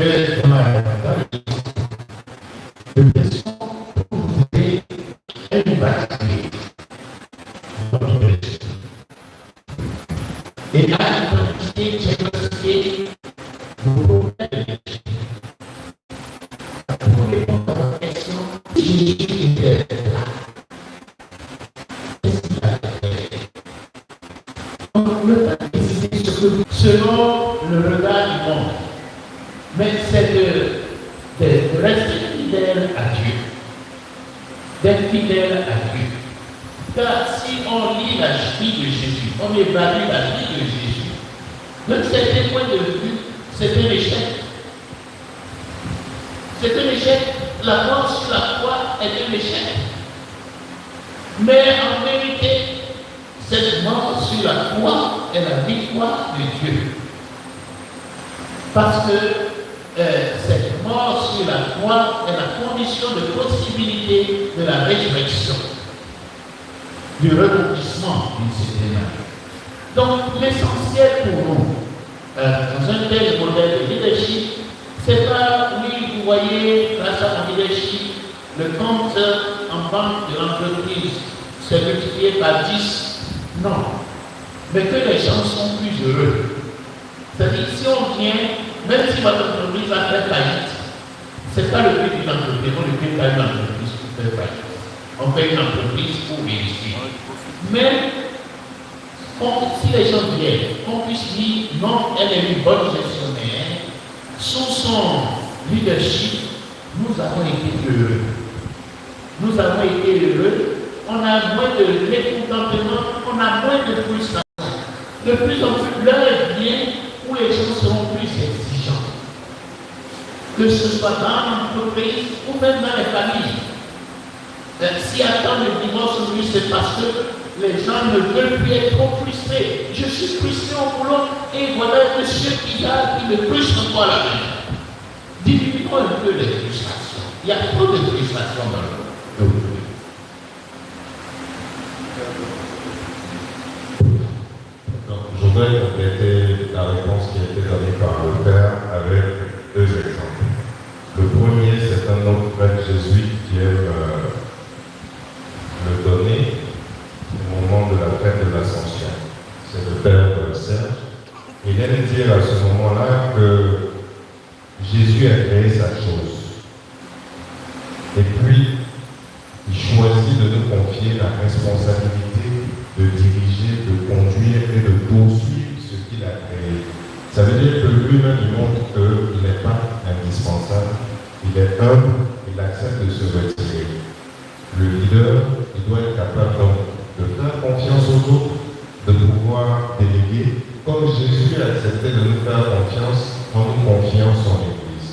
que dans la de façon pour vous aider à évacuer votre esprit. Et à identifier, diagnostiquer vos problèmes de l'esprit. Pour répondre à votre question, Jésus était là. Qu'est-ce qu'il a fait? Donc, le temps est décidé selon le regard du monde. Mais c'est de rester fidèle à Dieu. D'être fidèle à Dieu. Car si on lit la vie de Jésus, on évalue la vie de Jésus, d'un certain point de vue, c'est un échec. C'est un échec. La mort sur la croix est un échec. Mais en vérité, cette mort sur la croix est la victoire de Dieu. Parce que cette mort sur la croix est la condition de possibilité de la résurrection, du recomplissement d'une certaine manière. Donc, l'essentiel pour nous, dans un tel modèle de leadership, c'est pas, oui, vous voyez, grâce à mon leadership, le compte en banque de l'entreprise s'est multiplié par 10. Non. Mais que les gens sont plus heureux. C'est-à-dire, si on vient, même si votre entreprise va faire faillite, ce n'est pas le but d'une entreprise. On ne fait pas une entreprise pour faire faillite. On fait une entreprise pour réussir. Mais, si les gens viennent, qu'on puisse dire, non, elle est une bonne gestionnaire, sous son leadership, nous avons été heureux. Nous avons été heureux. On a moins de mécontentement, on a moins de frustration. De plus en plus, l'heure vient où les gens seront plus exigeants. Que ce soit dans l'entreprise ou même dans les familles. Si attendent le divorce aujourd'hui, c'est parce que les gens ne veulent plus être trop frustrés. Je suis frustré au boulot et voilà un monsieur qui me frustre encore la main. Diminuons un peu les frustrations. Il y a trop de frustrations dans le monde. Je voudrais compléter la réponse qui a été donnée par le Père avec deux exemples. Le premier, c'est un autre prêtre jésuite qui aime le donner au moment de la fête de l'Ascension. C'est le Père Serge. Il aime dire à ce moment-là que Jésus a créé sa chose. Et puis, il choisit de nous confier la responsabilité de diriger, de conduire et de poursuivre ce qu'il a créé. Ça veut dire que lui-même, il montre qu'il n'est pas indispensable, il est humble, il accepte de se retirer. Le leader, il doit être capable de faire confiance aux autres, de pouvoir déléguer, comme Jésus a accepté de nous faire confiance en nous confiant son Église.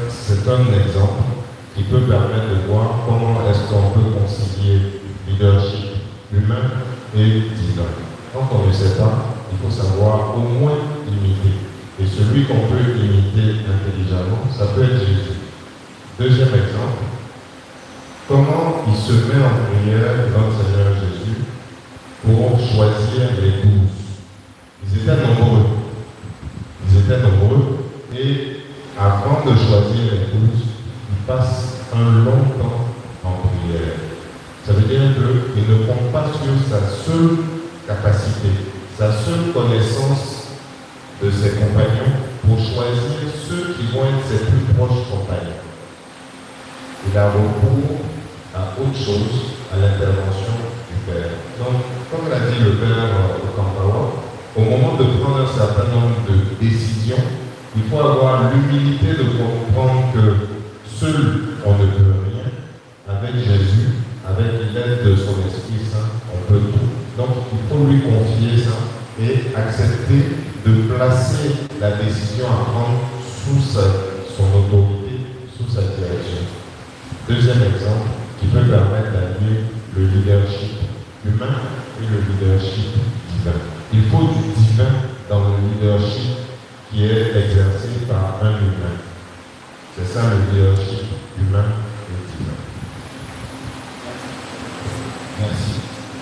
C'est un exemple qui peut permettre de voir comment est-ce qu'on peut concilier leadership humain et divin. Quand on ne sait pas, il faut savoir au moins imiter. Et celui qu'on peut imiter intelligemment, ça peut être Jésus. Deuxième exemple, comment il se met en prière, notre Seigneur Jésus, pour choisir les 12. Ils étaient nombreux. Et avant de choisir les 12, il passe un long temps en prière. Ça veut dire qu'il ne compte pas sur sa seule capacité, sa seule connaissance de ses compagnons pour choisir ceux qui vont être ses plus proches compagnons. Il a recours à autre chose, à l'intervention du Père. Donc, comme l'a dit le Père Okampawa, au moment de prendre un certain nombre de décisions, il faut avoir l'humilité de comprendre que seul on ne peut rien. Avec Jésus, avec l'aide de son Esprit Saint, on peut tout. Donc il faut lui confier ça et accepter de placer la décision à prendre sous son autorité, sous sa direction. Deuxième exemple qui peut permettre d'allier le leadership humain et le leadership divin. Il faut du divin dans le leadership qui est exercé par un humain. C'est ça le leadership humain